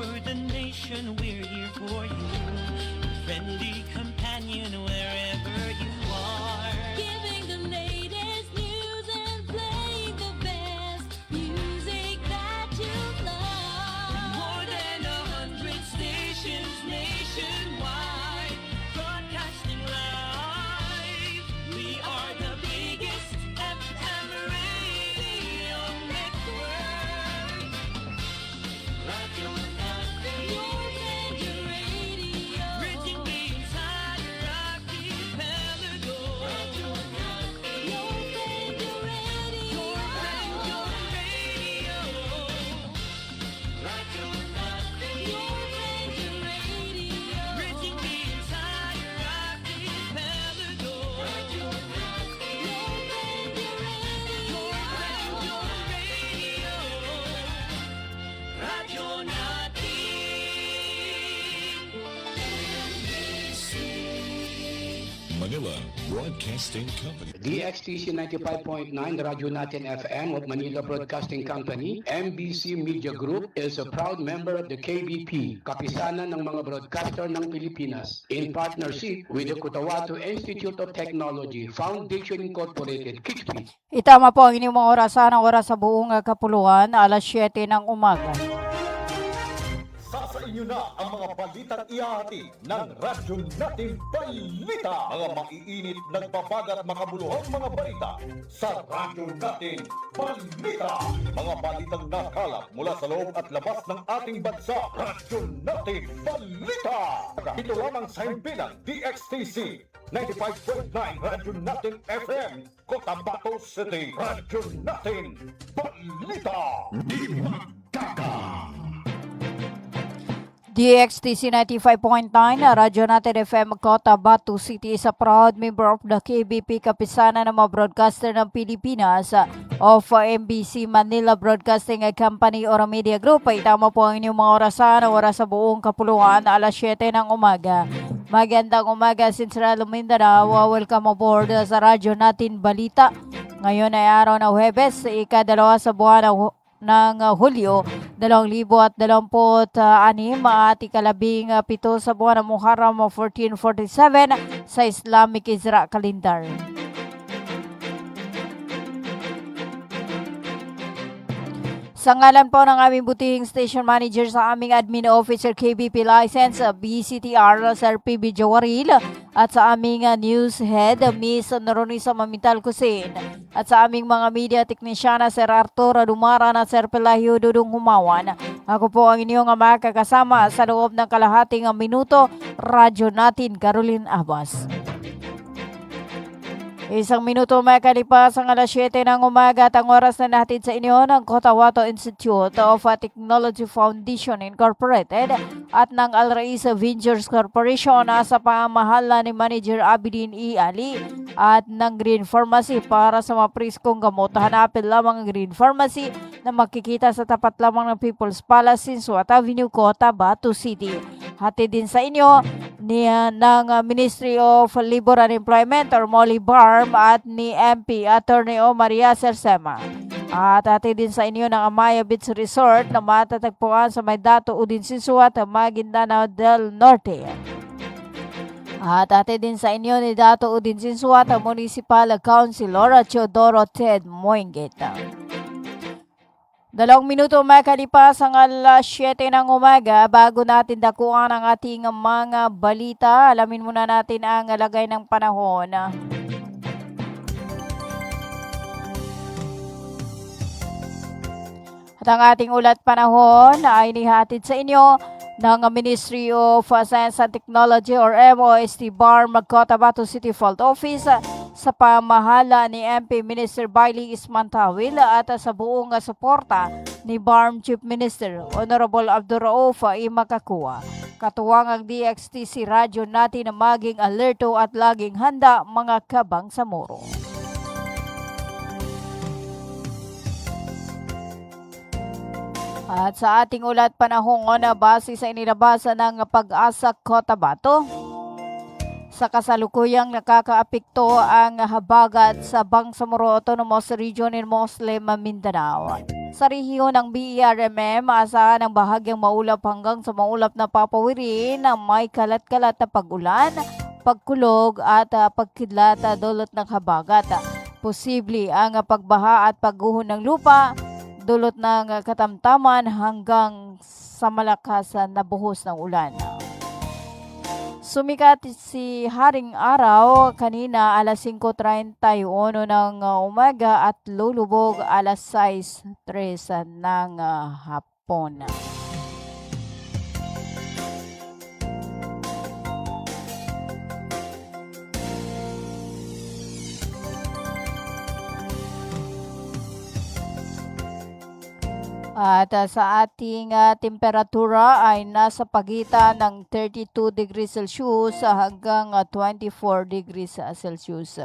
Empower the nation, we're here for you. Friendly companion wherever you are. Giving the latest news and playing the best music that you love. More than 100 stations nationwide, broadcasting live. We are the biggest FM radio network. Radio Natin. Your favorite radio. Reaching the entire archipelago. Radio Natin. Your favorite radio. Your radio. Radio Natin. Your favorite radio. Reaching the entire archipelago. Radio Natin. Your favorite radio. Radio Natin. Manila Broadcasting Company. DXTC 95.9 Radyo Natin FM of Manila Broadcasting Company, MBC Media Group is a proud member of the KBP, Kapisanan ng mga Broadcaster ng Pilipinas, in partnership with the Cotabato Institute of Technology, Foundation Incorporated, KIXPI. Itama po ang inyong mga oras sa buong kapuluan, alas 7 ng umaga. Sa inyo na ang mga balitang ihahati ng Radyo Natin Balita. Mga maiinit, nagbabagat, makabuluhang mga balita sa Radyo Natin Balita. Mga balitang nakalap mula sa loob at labas ng ating bansa. Radyo Natin Balita. Ito lamang sa himpilang DXTC 95.9 Radyo Natin FM, Cotabato City. Radyo Natin Balita. Di magkaka. DXTC 95.9, Radyo Natin FM, Cotabato City is a proud member of the KBP, Kapisanan ng mga Broadcaster ng Pilipinas of MBC Manila Broadcasting Company or Media Group. Itama po ang inyong mga oras sa buong kapuluan, alas 7 ng umaga. Magandang umaga, Central Mindanao. Welcome aboard sa Radyo Natin Balita. Ngayon ay araw ng Huwebes, ika-2 sa buwan ng Hulyo 2026 at ika-17 sa buwan ng Muharram 1447 sa Islamic Hijra Calendar. Sa ngalan po ng aming butihing station manager sa aming admin officer KBP license BCTR Sir PB Jawaril at sa aming news head Miss Noronisa Mamital Kusin at sa aming mga media technician Sir Arturo Dumara na Sir Pelahio Dudong Humawan. Ako po ang inyong makakasama sa loob ng kalahating minuto. Radyo Natin Caroline Abbas. Isang minuto makalipas ang alas 7 ng umaga at ang oras na natin sa inyo ng Cotabato Institute of Technology Foundation Incorporated at ng Al Rais Ventures Corporation sa pamahala ni Manager Abidin E. Ali at ng Green Pharmacy para sa mga priskong gamot. Hanapin lamang ang Green Pharmacy na makikita sa tapat lamang ng People's Palace, Sinsuat Avenue, Cotabato City. Hati din sa inyo ng Ministry of Labor and Employment or MOLIBARM at ni MP Attorney Omar Yasser Sema. At hati din sa inyo ng Amaya Beach Resort na matatagpuan sa Maydato, Udin Sinsuat, Maguindanao del Norte. At hati din sa inyo ni Dato Udin Sinsuat, Municipal Councilor Teodoro Ted Moingueta. 2 minuto makalipas ang alas 7 ng umaga. Bago natin dakuan ang ating mga balita, alamin muna natin ang lagay ng panahon. At ang ating ulat panahon ay nihatid sa inyo ng Ministry of Science and Technology or MOST BARM Cotabato City Fault Office sa pamahala ni MP Minister Bailey Ismantawil at sa buong suporta ni BARM Chief Minister Honorable Abdurrauf Imakakua. Katuwang ang DXTC Radyo Natin na maging alerto at laging handa mga kabang sa muro. At sa ating ulat panahon na base sa inilabasa ng Pag-asa Cotabato, sa kasalukuyang nakakaapekto ang habagat sa Bangsamoro Autonomous Region in Muslim Mindanao. Sa rehiyon ng BERMM, asahan ang bahagyang maulap hanggang sa maulap na papawirin na may kalat-kalat na pag-ulan, pagkulog at pagkidlat dulot ng habagat. Posible ang pagbaha at pagguho ng lupa dulot ng katamtaman hanggang sa malakas na buhos ng ulan. Sumikat si Haring Araw kanina alas 5:31 ng umaga at lulubog alas 6:03 ng hapon. At sa ating temperatura ay nasa pagitan ng 32 degrees Celsius hanggang 24 degrees Celsius.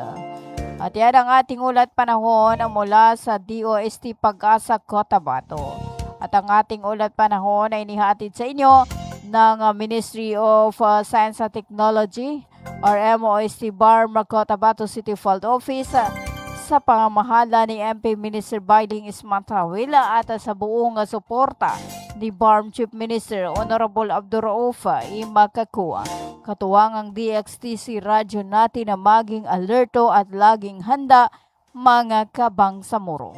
At yan ang ating ulat panahon mula sa DOST Pag-asa Cotabato. At ang ating ulat panahon ay inihatid sa inyo ng Ministry of Science and Technology or MOST BARM Cotabato City Field Office sa pamamahala ni MP Minister Bailing Ismantawil at sa buong suporta ni BARM Chief Minister Honorable Abdurrauf Imakakua. Katuwang ang DXTC radyo natin na maging alerto at laging handa mga kabangsamoro.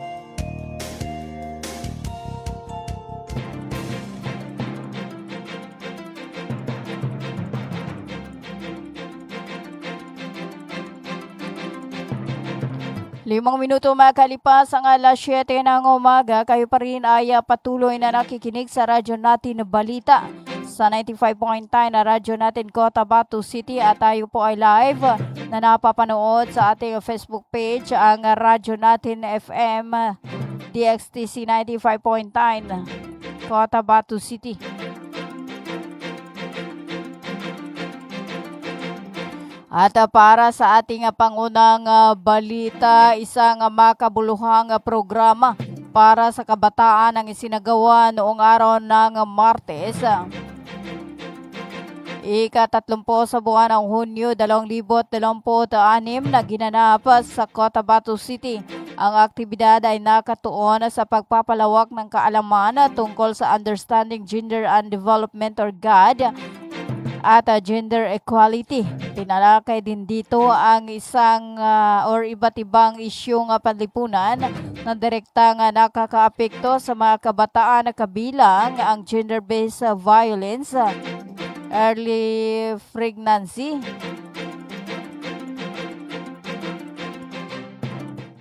Limang minuto makalipas ang alas 7 ng umaga, kayo pa rin ay patuloy na nakikinig sa radyo natin na balita sa 95.9 na radyo natin Cotabato City at tayo po ay live na napapanood sa ating Facebook page ang radyo natin FM DXTC 95.9 Cotabato City. At para sa ating pangunang balita, isang makabuluhang programa para sa kabataan ang isinagawa noong araw ng Martes. Ika-30 sa buwan ng Hunyo 2026 na ginanap sa Cotabato City. Ang aktibidad ay nakatuon sa pagpapalawak ng kaalaman tungkol sa Understanding Gender and Development or GAD at gender equality. Pinalakay din dito ang isang or iba't ibang isyong panlipunan na direktang nakakaapekto sa mga kabataan na kabilang ang gender-based violence, early pregnancy,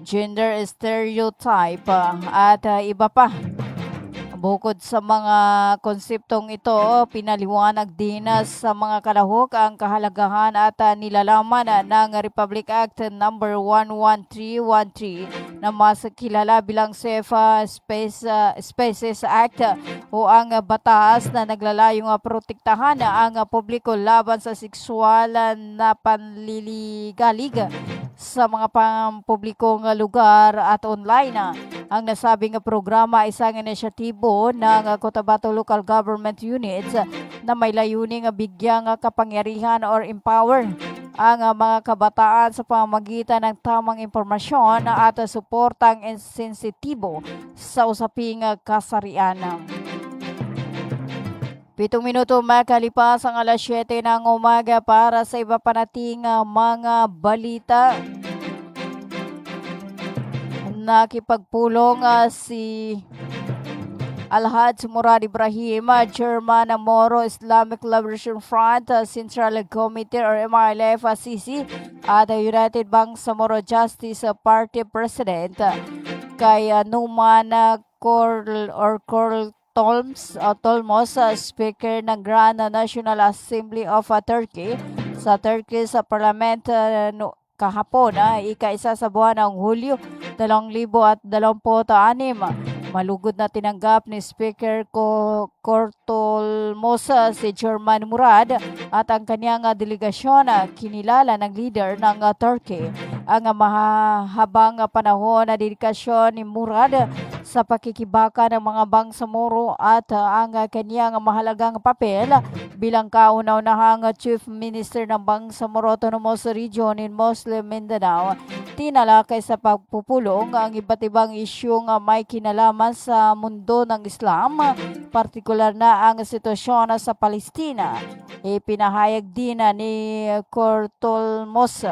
gender stereotype at iba pa. Bukod sa mga konseptong ito, pinaliwanag din sa mga kalahok ang kahalagahan at nilalaman ng Republic Act No. 11313 na mas kilala bilang Safe Spaces Act o ang batas na naglalayong protektahan ang publiko laban sa sexual na panliligalig sa mga pampublikong lugar at online. Ang nasabing programa ay isang inisyatibo ng Cotabato Local Government Units na may layuning bigyang kapangyarihan or empower ang mga kabataan sa pamamagitan ng tamang impormasyon at suportang sensitibo sa usaping kasarian. 7 minuto makalipas ang alas 7 ng umaga para sa iba pa nating mga balita. Nakipagpulong si Alhaj Murad Ibrahim, Chairman ng Moro Islamic Liberation Front, Central Committee or MILF-CC at United Bangsamoro Justice Party President kay Numan Tolmos, Speaker ng Grand National Assembly of Turkey sa Turkey's Parliament kahapon, ika-1 sa buwan ng Hulyo 2026. Malugod na tinanggap ni Speaker Kortolmos si Chairman Murad at ang kanyang delegasyon kinilala ng leader ng Turkey. ang mahabang panahon na dedikasyon ni Murad sa pakikibaka ng mga bangsamoro at ang kanyang mahalagang papel bilang kauna-unahang Chief Minister ng Bangsamoro Autonomous Region in Muslim Mindanao. Tinalakay sa pagpupulong ang iba't ibang isyung may kinalaman sa mundo ng Islam, partikular na ang sitwasyon sa Palestina. Ipinahayag din ni Cortolmos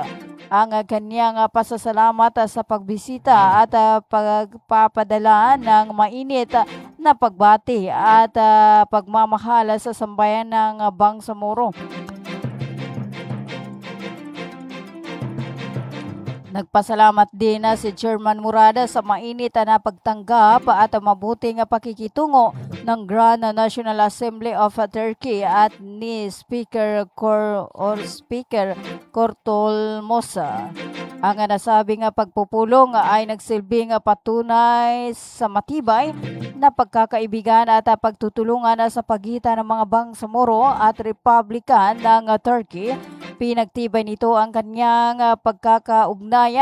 ang kanyang pasasalamat sa pagbisita at pagpapadala ng mainit na pagbati at pagmamahal sa sambayan ng Bangsamoro. Nagpasalamat din si Chairman Murada sa mainit na pagtanggap at mabuting pakikitungo ng Grand National Assembly of Turkey at ni Speaker Kortolmosa. Ang nasabing pagpupulong ay nagsilbing patunay sa matibay na pagkakaibigan at pagtutulungan sa pagitan ng mga Bangsamoro at Republican ng Turkey. Pinagtibay nito ang kanyang pagkakaugnay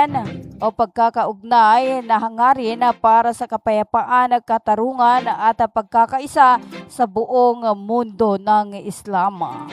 na hangarin para sa kapayapaan, katarungan at pagkakaisa sa buong mundo ng Islam.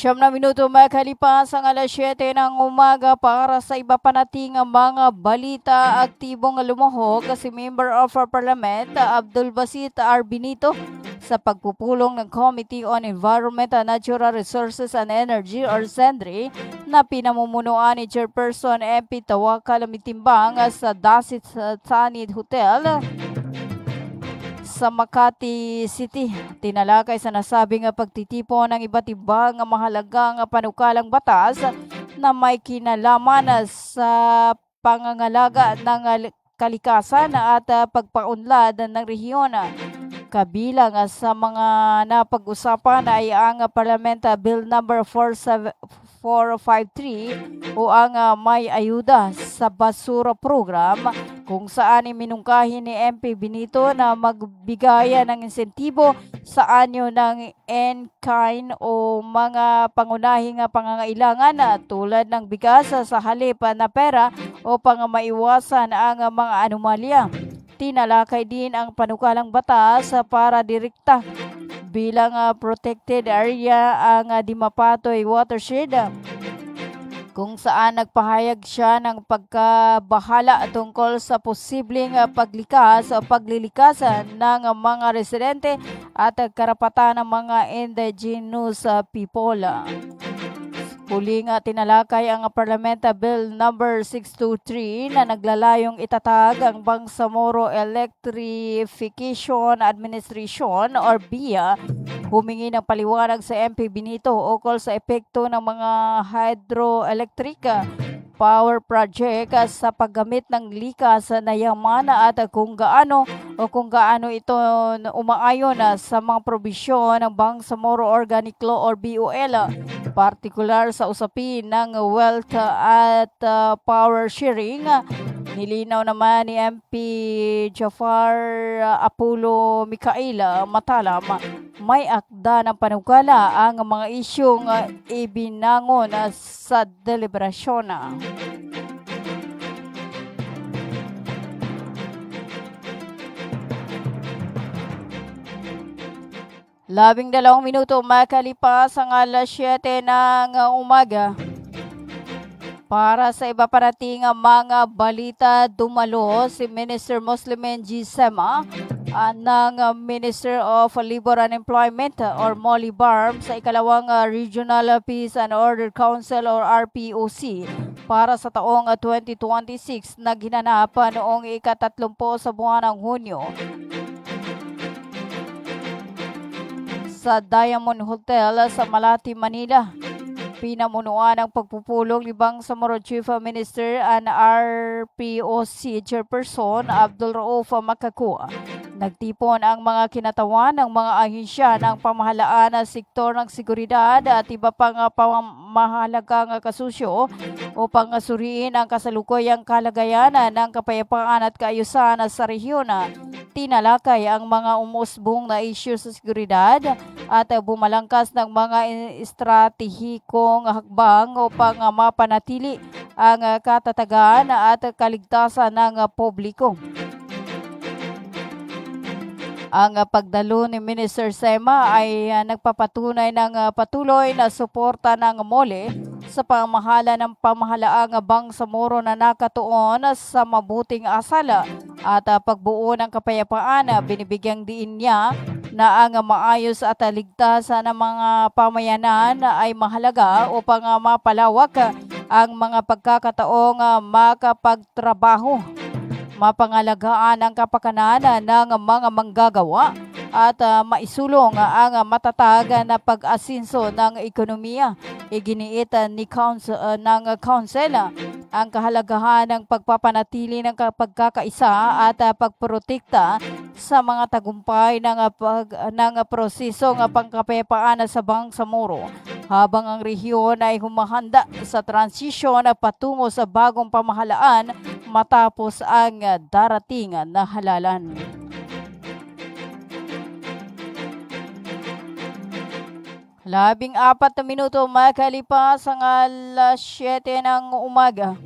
Siyam na minuto makalipas ang alas 7 ng umaga para sa iba pa nating mga balita. Aktibong lumuhog si Member of Parliament Abdul Basit R. Benito sa pagpupulong ng Committee on Environment, Natural Resources and Energy or SENRE na pinamumunuan ni Chairperson MP Tawakal Mitimbang sa Dasit Tanid Hotel sa Makati City. Tinalakay sa nasabing pagtitipon ng iba't ibang mahalagang panukalang batas na may kinalaman sa pangangalaga ng kalikasan at pagpaunlad ng rehiyon. Kabilang sa mga napag-usapan ay ang Parliament Bill number 453 o ang may ayuda sa basura program, kung saan minungkahi ni MP Benito na magbigay ng insentibo sa anyo ng in-kind o mga pangunahing pangangailangan tulad ng bigas sa halip na pera upang maiwasan ang mga anomalya. Tinalakay din ang panukalang batas para direkta bilang protected area ang Dimapatoy Watershed, kung saan nagpahayag siya ng pagkabahala tungkol sa posibleng paglilikas ng mga residente at karapatan ng mga indigenous people. Huling tinalakay ang Parliament Bill number 623 na naglalayong itatag ang Bangsamoro Electrification Administration or BIA. Humingi ng paliwanag sa MP Benito ukol sa epekto ng mga hydroelectric power project sa paggamit ng likas na yaman at kung gaano ito umaayon sa mga probisyon ng Bangsamoro Organic Law or BOL, partikular sa usapin ng wealth at power sharing. Nilinaw naman ni MP Jafar Apollo Mikaela Matalam, may akda ng panukala ang mga isyong ibinangon sa deliberasyon. Labing 2 minuto makalipas ang alas 7 ng umaga. Para sa iba pa nating mga balita, dumalo si Minister Muslimin G. Sema ng Minister of Labor and Employment or Molly Barm sa ikalawang Regional Peace and Order Council or RPOC para sa taong 2026 na ginanap noong ika-30 sa buwan ng Hunyo sa Diamond Hotel sa Malati, Manila. Pinamunuan ang pagpupulong ni Bangsamoro Chief Minister and RPOC Chairperson Abdul Rauf Makakua. Nagtipon ang mga kinatawan ng mga ahensya ng pamahalaan ng sektor ng seguridad at iba pang pamahalagang kasusyo upang suriin ang kasalukuyang kalagayan ng kapayapaan at kaayusan sa rehiyon. tinalakay ang mga umusbong na issue sa seguridad at bumalangkas ng mga estratehikong hakbang upang mapanatili ang katatagan at kaligtasan ng publiko. Ang pagdalo ni Minister Sema ay nagpapatunay ng patuloy na suporta ng MOLE sa pamahala ng pamahalaang Bangsamoro na nakatuon sa mabuting asala at pagbuo ng kapayapaan. Binibigyang diin niya na ang maayos at ligtas na mga pamayanan ay mahalaga upang mapalawak ang mga pagkakataong makapagtrabaho, mapangalagaan ang kapakanan ng mga manggagawa at maisulong ang matatag na pag-asinso ng ekonomiya. Iginiit ng Council ang kahalagahan ng pagpapanatili ng pagkakaisa at pagprotekta sa mga tagumpay ng prosesong pangkapayapaan sa Bangsamoro habang ang rehiyon ay humahanda sa transisyon patungo sa bagong pamahalaan matapos ang darating na halalan. Labing 4 na minuto makalipas ang alas 7 ng umaga.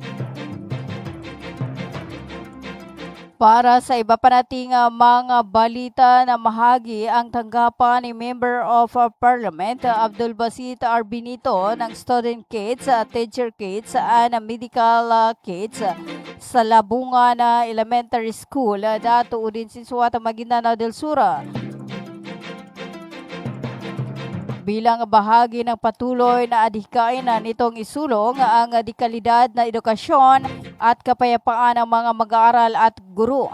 Para sa iba pa nating mga balita na mahagi ang tanggapan ni Member of Parliament Abdul Basit Arbinito ng student kits, teacher kits, and medical kits sa Labungan Elementary School, Dato Udin Sinsuata, Maguindanao del Sur. Bilang bahagi ng patuloy na adhikain nitong isulong ang dekalidad na edukasyon at kapayapaan ng mga mag-aaral at guro.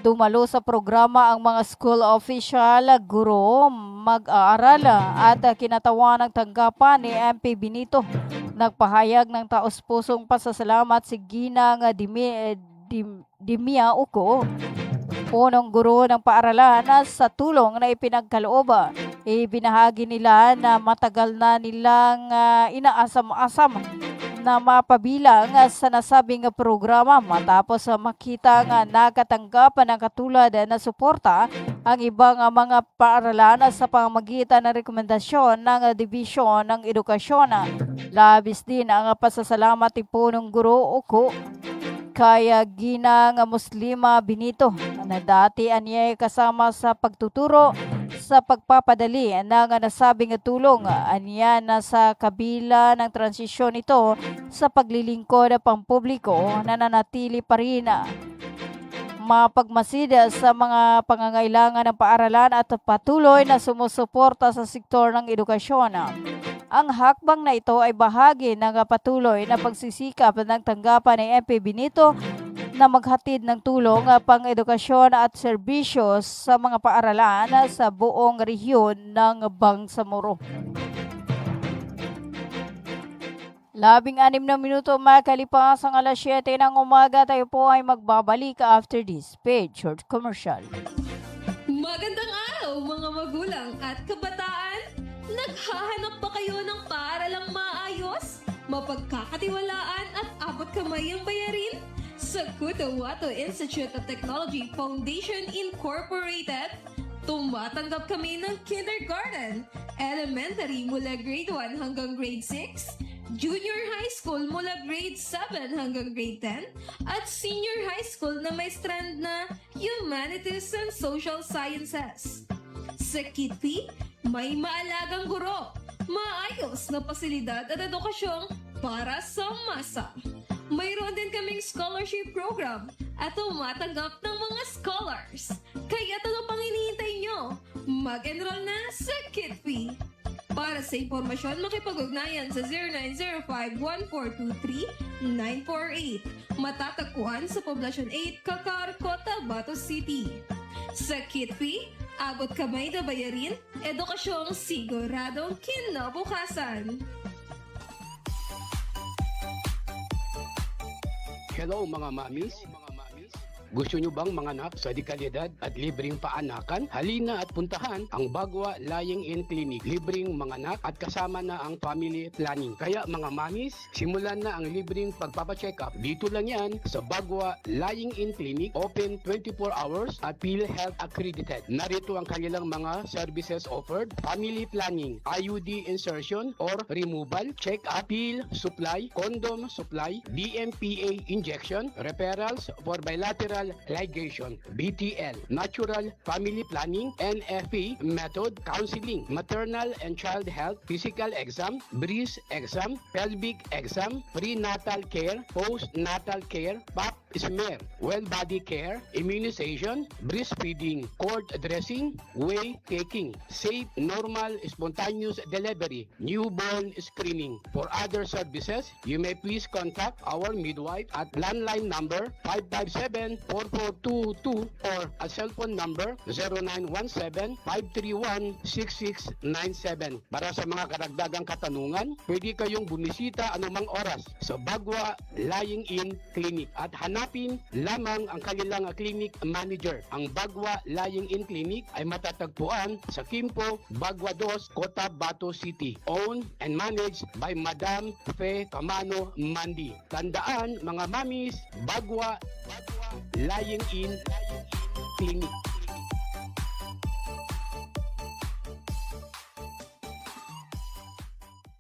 Dumalo sa programa ang mga school official, guro, mag-aaral at kinatawan ng tanggapan ni MP Benito. Nagpahayag ng taos-pusong pasasalamat si Ginang Dimia Uko, punong guro ng paaralan, sa tulong na ipinagkaloob. Ibinahagi nila na matagal na nilang inaasam-asam na mapabilang sa nasabing programa matapos makita nga nakatanggap ng katulad na suporta ang ibang mga paaralan sa pamamagitan ng rekomendasyon ng Dibisyon ng Edukasyon. Labis din ang pasasalamat ni punong guro Uko kay Ginang Muslima Benito na dati anyay kasama sa pagtuturo sa pagpapadali ng nasabing tulong. Anya na sa kabila ng transisyon ito sa paglilingkod pampubliko, nananatili pa rin mapagmasid sa mga pangangailangan ng paaralan at patuloy na sumusuporta sa sektor ng edukasyon. Ang hakbang na ito ay bahagi ng patuloy na pagsisikap ng tanggapan ni MP Benito na maghatid ng tulong pang-edukasyon at serbisyo sa mga paaralan sa buong rehiyon ng Bangsamoro. 16 na minuto makalipas ang alas 7 ng umaga. Tayo po ay magbabalik after this paid short commercial. Magandang araw mga magulang at kabataan! Naghahanap ba kayo ng paaralang maayos, mapagkakatiwalaan at abot kamay ang bayarin? Sa Cotahuato Institute of Technology Foundation Incorporated, tumatanggap kami ng kindergarten, elementary mula grade 1 hanggang grade 6, junior high school mula grade 7 hanggang grade 10, at senior high school na may strand na Humanities and Social Sciences. Sa Kitpi, may maalagang guro, maayos na pasilidad at edukasyong para sa masa. Mayroon din kaming scholarship program at tumatanggap ng mga scholars. Kaya ano pang hinihintay nyo? Mag-enroll na sa Kitpi. Para sa impormasyon, makipag-ugnayan sa 0905-1423-948. Matatagpuan sa Poblacion 8, Cacar, Cotabato City. Sa Kitpi, abot kamay na bayarin, edukasyong siguradong kinabukasan. Hello mga mamis. Gusto nyo bang manganak sa dekalidad at libreng paanakan? Halina at puntahan ang Bagwa Lying-in Clinic. Libreng manganak at kasama na ang family planning. Kaya mga mamis, simulan na ang libreng pagpapacheck up. Dito lang yan sa Bagwa Lying-in Clinic, open 24 hours at PhilHealth accredited. Narito ang kanilang mga services offered: family planning, IUD insertion or removal, check-up, pill supply, condom supply, DMPA injection, referrals for bilateral ligation, BTL, natural family planning, NFP method, counseling, maternal and child health, physical exam, breast exam, pelvic exam, prenatal care, postnatal care, pap smear, well body care, immunization, breastfeeding, cord dressing, whey taking, safe, normal, spontaneous delivery, newborn screening. For other services, you may please contact our midwife at landline number 557-4422 or a cell phone number 0917-531-6697. Para sa mga karagdagang katanungan, pwede kayong bumisita anumang oras sa Bagwa Lying-in Clinic at hanapin lamang ang kanilang clinic manager. Ang Bagwa Lying-in Clinic ay matatagpuan sa Quimpo, Bagwa 2, Cotabato City. Owned and managed by Madam Fe Camano Mandi. Tandaan mga mamis, Bagwa Lying-in Clinic.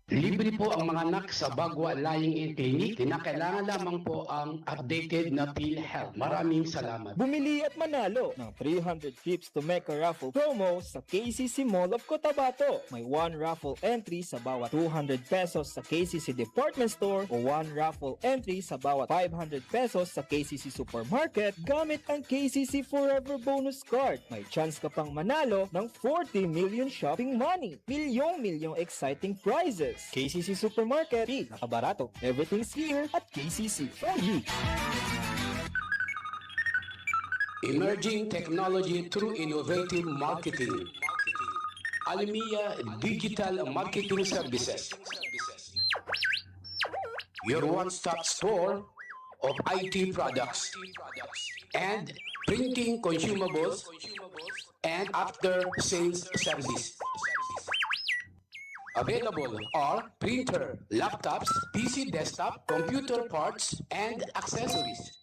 Libre po ang mga anak sa Bagwa Lying-in Clinic. Kinakailangan lamang po ang updated na PhilHealth. Maraming salamat. Bumili at manalo ng 300 trips to make a raffle promo sa KCC Mall of Cotabato. May 1 raffle entry sa bawat 200 pesos sa KCC Department Store o 1 raffle entry sa bawat 500 pesos sa KCC Supermarket gamit ang KCC Forever Bonus Card. May chance ka pang manalo ng 40 million shopping money. Milyong exciting prizes. KCC Supermarket, nakabarato. Everything's here at KCC. Emerging technology through innovative marketing. Almia Digital Marketing Services. Your one-stop store of IT products and printing consumables and after-sales service. Available are printer, laptops, PC desktop, computer parts, and accessories.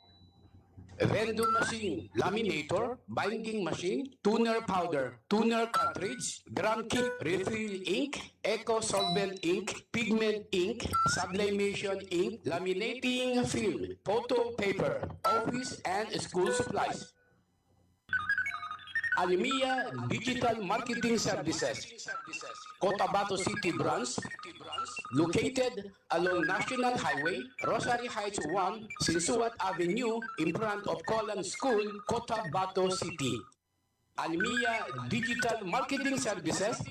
Vending machine, laminator, binding machine, tuner powder, tuner cartridge, drum kit, refill ink, eco solvent ink, pigment ink, sublimation ink, laminating film, photo paper, office and school supplies. Almia Digital Marketing Services, Cotabato City Branch, located along National Highway, Rosary Heights 1, Sinsuat Avenue, in front of Colan School, Cotabato City. Almia Digital Marketing Services,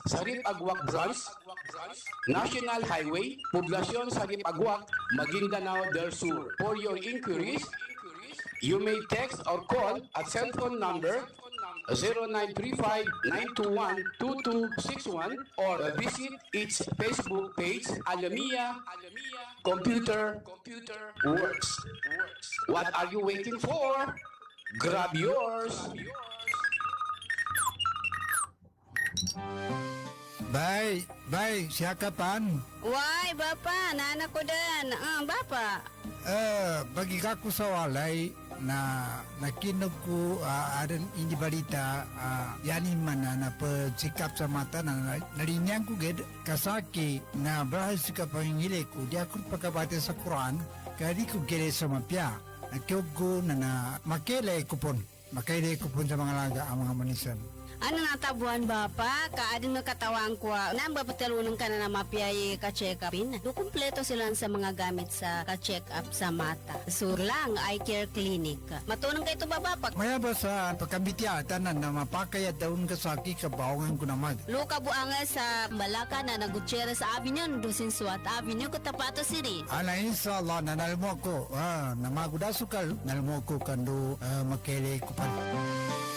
Sarip Agwak Branch, National Highway, Poblacion Sarip Agwak, Maguindanao del Sur. For your inquiries, you may text or call at cell phone number 0935-921-2261 or visit its Facebook page, Almia Computer Works. What are you waiting for? Grab yours! Bay, siya kapan? Why, Bapa, nana ko din. Bapa. Bagi kaku sa walay na nakinog ko adan ini balita yani mana na pagsikap sa mata na narinyang ko ged kasaki na bahas ka pangile ko dia ko pagkabate sa Quran kadi ko gere sa mapya nakiog ko na makele kupon sa mga laga ang mga manisan. Ano natabuan Bapa? Kaadin nakatawang ko. Nang bapatalunong ka na mapiyay ka-check upin. Kumpleto sila sa mga gamit sa ka-check up sa mata. Surlang Eye Care Clinic. Matunong kayo ito ba Bapa? Maya ba sa pagkabitiatan na mapakayat daun kasaki kabawangan ko naman. Luka buanga sa Malaka na nagutsera sa Avenue, Dusin Suat Avenue, Cotabato City. Ala inshallah nanalmo ko. Namagudasukal nalmo ko kando makele kupan.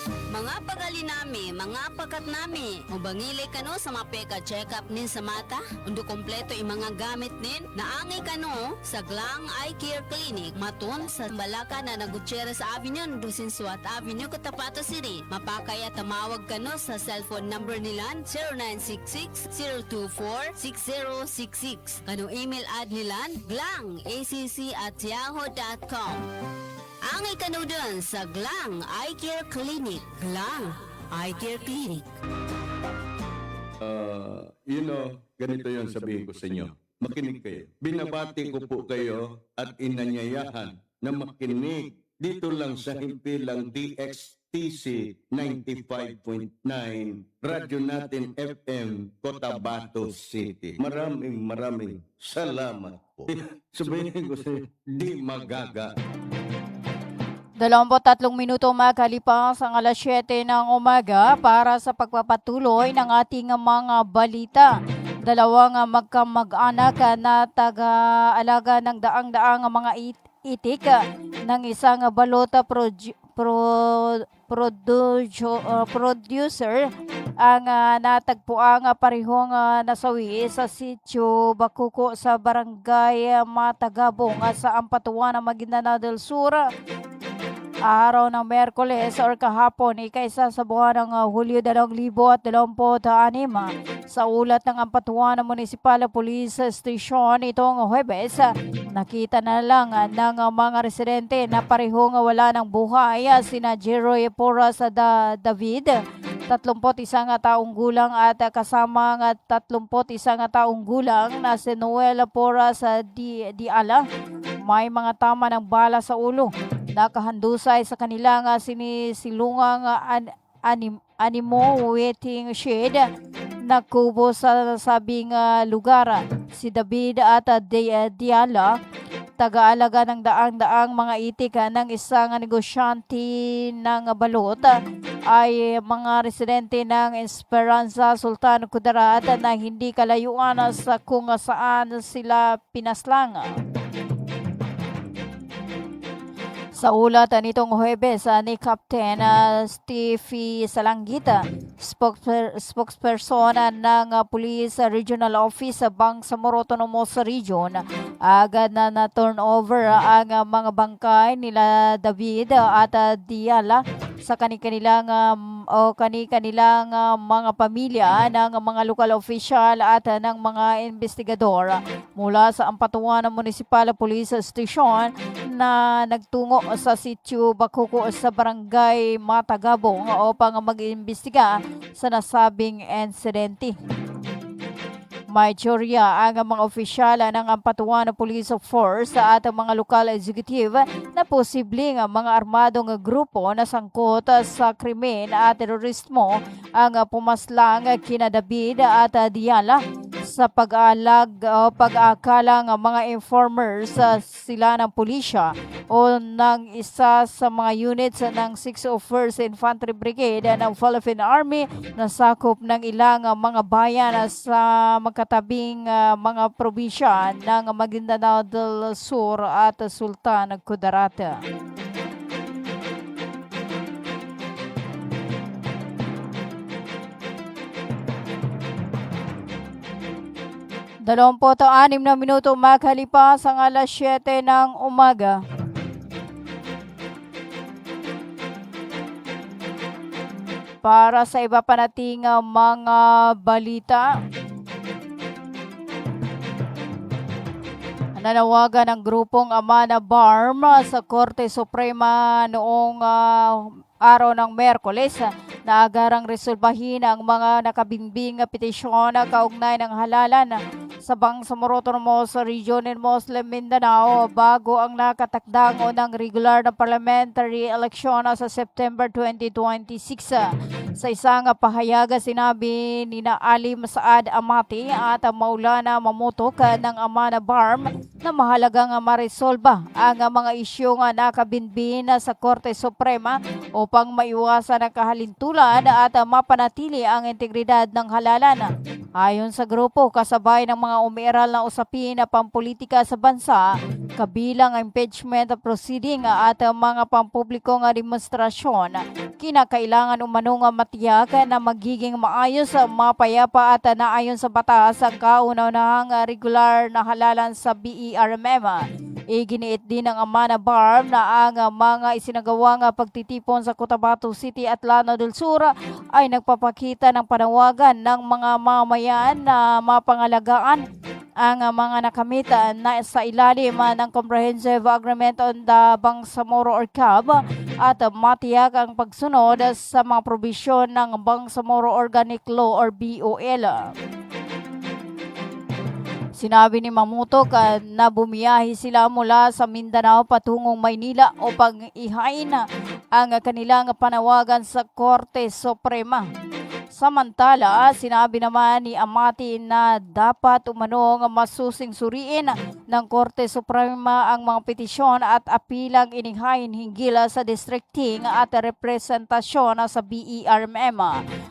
Mga pagali nami, mga pakat nami. Mubangili kano sa mapeka check-up nin sa mata. Undo kompleto yung mga gamit nin. Naangay kano sa Glang Eye Care Clinic. Matun sa Balaka na Gutierrez Avenue, Dusinsuat Avenue, Cotabato City. Mapakaya tamawag kano sa cellphone number nilan 0966-024-6066. Kano email ad nilan glangacc@yahoo.com. Angay kano dun sa Glang Eye Care Clinic. Glang Eye Care Clinic. Ganito yung sabihin ko sa inyo. Makinig kayo. Binabati ko po kayo at inanyayahan na makinig dito lang sa himpilang DXTC 95.9 Radyo Natin FM, Cotabato City. Maraming salamat po. Sabihin ko sa inyo, di magaga. 23 minuto makalipas ang alas 7 ng umaga para sa pagpapatuloy ng ating mga balita. Dalawang magkamag-anak na taga-alaga ng daang-daang mga itik ng isang balota producer ang natagpuang parehong nasawi sa sitio Bakuko sa barangay Matagabong sa Ampatuan, Maguindanao del Sur. Araw ng Merkoles or kahapon, ika-1 sa buwan ng Hulyo 2026, sa ulat ng Ampatuan Municipal Police Station itong Huwebes, nakita na lang ng mga residente na parehong wala ng buhay sina Jeroy Porras David, 31 taong gulang at kasamang 31 taong gulang na si Noel Porras Diala. May mga tama ng bala sa ulo. Nakahandusay sa kanilang sinisilungang animo waiting shed na kubo sa sabing lugar. Si David at Diala, taga-alaga ng daang-daang mga itik ng isang negosyante ng balot, ay mga residente ng Esperanza, Sultan Kudarat na hindi kalayuan sa kung saan sila pinaslang. Sa ulat nitong Huwebes ni Captain Steffi Salangita, spokesperson ng Police Regional Office sa Bangsamoro Autonomous Region, agad na turn over ang mga bangkay nila David at Diala sa kanilang mga pamilya ng mga lokal official at ng mga investigador mula sa Ampatuan Municipal Police Station na nagtungo sa sitio Bakuko sa barangay Matagabong upang mag-imbestiga sa nasabing insidente. May teorya ang mga opisyal ng Ampatuan Police Force at mga lokal executive na posibleng mga armadong grupo na sangkot sa krimen at terorismo ang pumaslang kina David at Diala sa pag-aakalang mga informers sila ng pulisya o ng isa sa mga units ng 601st Infantry Brigade ng Philippine Army na sakop ng ilang mga bayan sa magkatabing mga probinsya ng Maguindanao del Sur at Sultan Kudarat. Dalawamput anim na minuto makalipas ang alas 7 ng umaga. Para sa iba pa nating mga balita, nanawagan ng grupong Amana Barm sa Korte Suprema noong araw ng Merkoles na agarang resolbahin ang mga nakabinbing petisyon na kaugnay ng halalan sa Bangsamoro Autonomous Region in Muslim Mindanao bago ang nakatakdang unang regular na parliamentary election sa September 2026. Sa isang pahayag, sinabi ni Alim Saad Amati at Maulana Mamutok ng Amana Barm na mahalagang maresolba ang mga isyong nakabinbin sa Korte Suprema upang maiwasan ang kahalintulan at mapanatili ang integridad ng halalan. Ayon sa grupo, kasabay ng mga umiiral na usapin na pampolitika sa bansa, kabilang impeachment proceeding at mga pampublikong demonstrasyon, kinakailangan umano nga matiyak na magiging maayos, mapayapa at naayon sa batas ang kauna-unahang regular na halalan sa BERMM. Iginiit din ng Amana Barm na ang mga isinagawang pagtitipon sa Cotabato City at Lano del Sur ay nagpapakita ng panawagan ng mga mamayan na mapangalagaan ang mga nakamit na sa ilalim ng Comprehensive Agreement on the Bangsamoro or CAB at matiyak ang pagsunod sa mga probisyon ng Bangsamoro Organic Law or BOL. Sinabi ni Mamutok na bumiyahe sila mula sa Mindanao patungong Maynila upang ihain ang kanilang panawagan sa Korte Suprema. Samantala, sinabi naman ni Amati na dapat umanong masusing suriin ng Korte Suprema ang mga petisyon at apilang inihain hinggil sa districting at representasyon sa BERMM.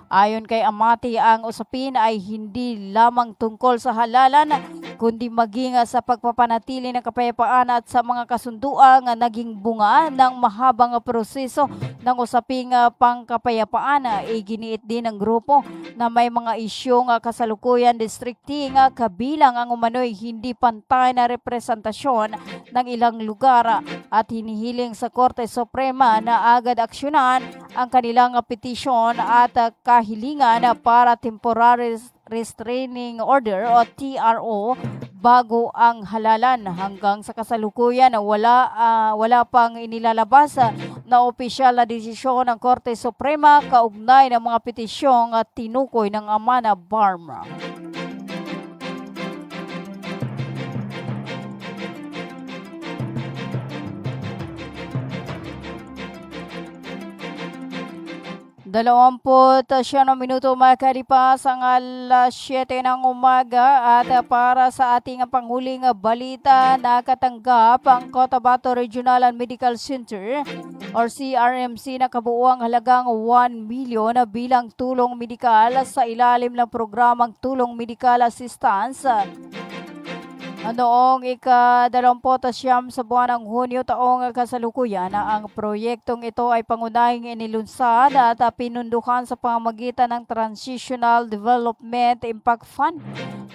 Ayon kay Amati, ang usapin ay hindi lamang tungkol sa halalan, kundi maging sa pagpapanatili ng kapayapaan at sa mga kasunduang naging bunga ng mahabang proseso ng usaping pangkapayapaan. Iginiit din ng grupo na may mga isyong kasalukuyan districting kabilang ang umano'y hindi pantay na representasyon ng ilang lugar at hinihiling sa Korte Suprema na agad aksyonan ang kanilang petisyon at kahilingan para temporary restraining order o TRO bago ang halalan. Hanggang sa kasalukuyan wala pang inilalabas na opisyal na desisyon ng Korte Suprema kaugnay ng mga petisyong tinukoy ng Amana Barm. Dalawamput siyam minuto makalipas ang alas 7 ng umaga at para sa ating panghuling balita, nakatanggap ang Cotabato Regional and Medical Center or CRMC na kabuuang halagang 1 milyon bilang tulong medikal sa ilalim ng programang Tulong Medical Assistance. Noong ika-29 sa buwan ng Hunyo taong kasalukuyan, ang proyektong ito ay pangunahing inilunsad at pinundukan sa pamamagitan ng Transitional Development Impact Fund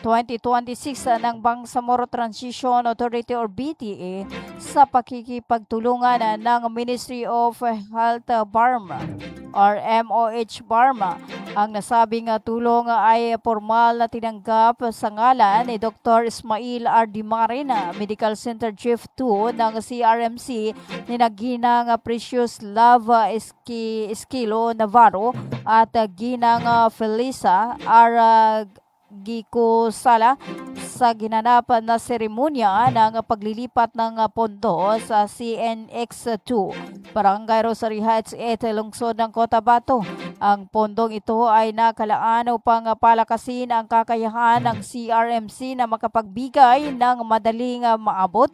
2026 ng Bangsamoro Transition Authority or BTA sa pakikipagtulungan ng Ministry of Health Barma or MOH Barma. Ang nasabing tulong ay formal na tinanggap sa ngalan ni Dr. Ismail R. Dimarina, Medical Center Chief 2 ng CRMC, ni Ginang Precious Love Esquilo Navarro at Ginang Felisa R. Giko Sala sa ginanap na seremonya ng paglilipat ng pondo sa CNX2 Barangay Rosary Heights 8 lungsod ng Cotabato. Ang pondong ito ay nakalaan upang palakasin ang kakayahan ng CRMC na makapagbigay ng madaling maabot,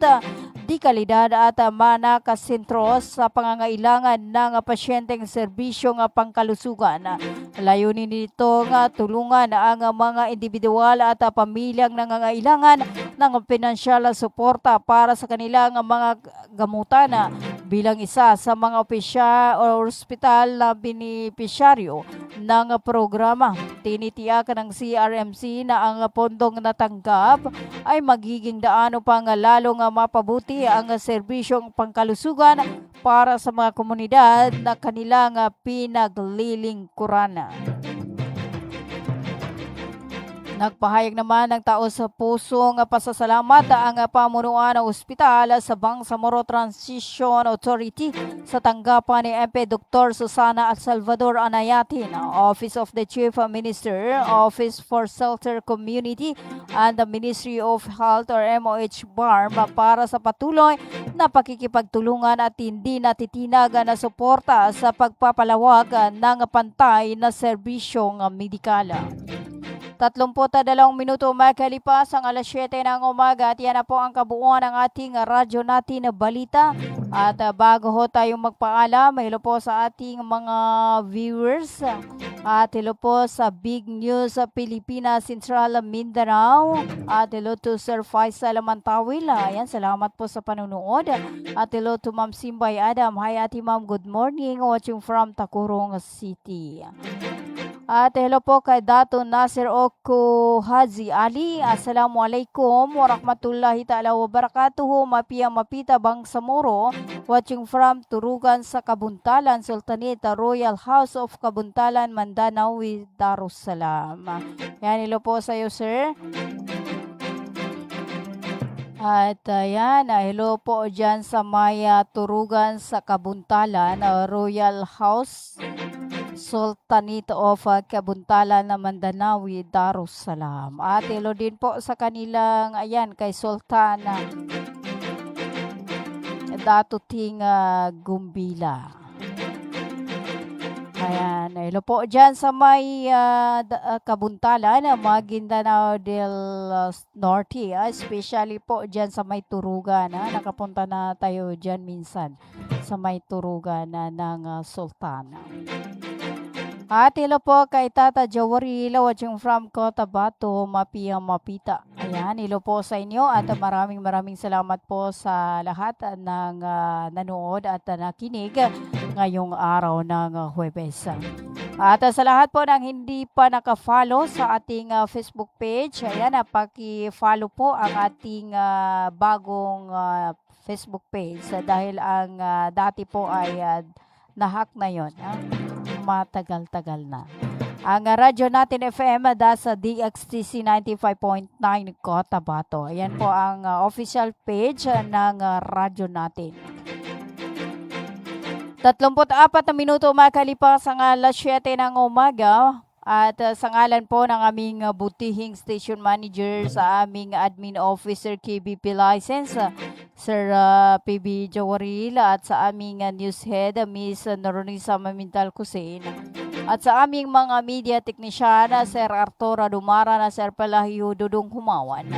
di kalidad at manakasentro sa pangangailangan ng pasyenteng serbisyong pangkalusugan. Layunin nito nga tulungan ang mga individual at pamilyang nangangailangan ng pinansyal na suporta para sa kanilang mga gamutan bilang isa sa mga ospital na benepisyaryo ng programa. Tinitiyak ng CRMC na ang pondong natanggap ay magiging daan upang lalong mapabuti ang serbisyong pangkalusugan para sa mga komunidad na kanilang pinaglilingkuran. Nagpahayag naman ng taos pusong pasasalamat ang pamunuan ng ospital sa Bangsamoro Transition Authority sa tanggapan ni MP Dr. Susana at Salvador Anayatin, Office of the Chief Minister, Office for Shelter Community, and the Ministry of Health or MOH BARM para sa patuloy na pakikipagtulungan at hindi natitinag na suporta sa pagpapalawag ng pantay na serbisyong medikal. 32 minuto makalipas ang alas 7 ng umaga at yan na po ang kabuuan ng ating radyo natin na balita. At bago ho tayong magpaalam, hello po sa ating mga viewers at hello po sa Big News sa Pilipinas, Central Mindanao at hello to Sir Faisal Mantawil. Ayan, salamat po sa panunood. At hello to Ma'am Simbay Adam. Hi Ate Ma'am, good morning. Watching from Takurong City. At hello po kay Dato Nasir Oko Haji Ali. Assalamualaikum warahmatullahi ta'ala wabarakatuh. Mapia Mapita Bangsamoro. Watching from Turugan sa Kabuntalan, Sultanate Royal House of Kabuntalan, Mindanao, Darussalam. Yan, hello po sa iyo, sir. At ayan, hello po dyan sa Maya Turugan sa Kabuntalan, Royal House, Sultanate of Kabuntalan na Mindanao, Darussalam. At hello din po sa kanilang, ayan, kay Sultan Datuting Gumbila. Ayan, hello po dyan sa may Kabuntalan, Maguindanao del Norte, especially po dyan sa may Turugan. Nakapunta na tayo dyan minsan sa may Turugan ng Sultan. At hello po kay Tata Jawari, watching from Cotabato, Mapia Mapita. Ayan, hello po sa inyo at maraming salamat po sa lahat ng nanood at nakinig ngayong araw ng Huwebes. At sa lahat po ng hindi pa naka-follow sa ating Facebook page, ayan, paki-follow po ang ating bagong Facebook page dahil ang dati po ay nahack na yon. Matagal-tagal na. Ang radyo natin FM sa DXTC 95.9 Cotabato. Ayan po ang official page ng radyo natin. 34 na minuto makalipas ang alas 7 ng umaga. At sa ngalan po ng aming butihing station manager sa aming admin officer KBP license, Sir PB Jawaril, at sa aming news head, Miss Noronisa Mamintal Kusin, at sa aming mga media technician, Sir Arturo Dumara, na Sir Palahiyo Dudong Humawan.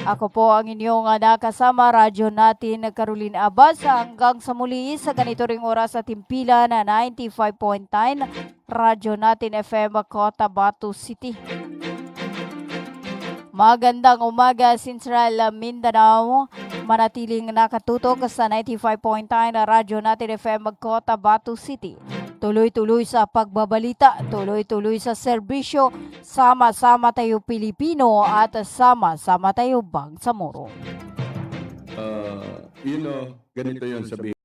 Ako po ang inyong nakasama, radyo natin Caroline Abbas. Hanggang sa muli sa ganito ring oras sa timpila na 95.9 radyo natin FM Cotabato City. Magandang umaga, Central Mindanao. Manatiling nakatutok sa 95.9 radyo natin FM Cotabato City. Tuloy-tuloy sa pagbabalita, tuloy-tuloy sa serbisyo, sama-sama tayo Pilipino at sama-sama tayo Bangsamoro. Ganito yun sabihin.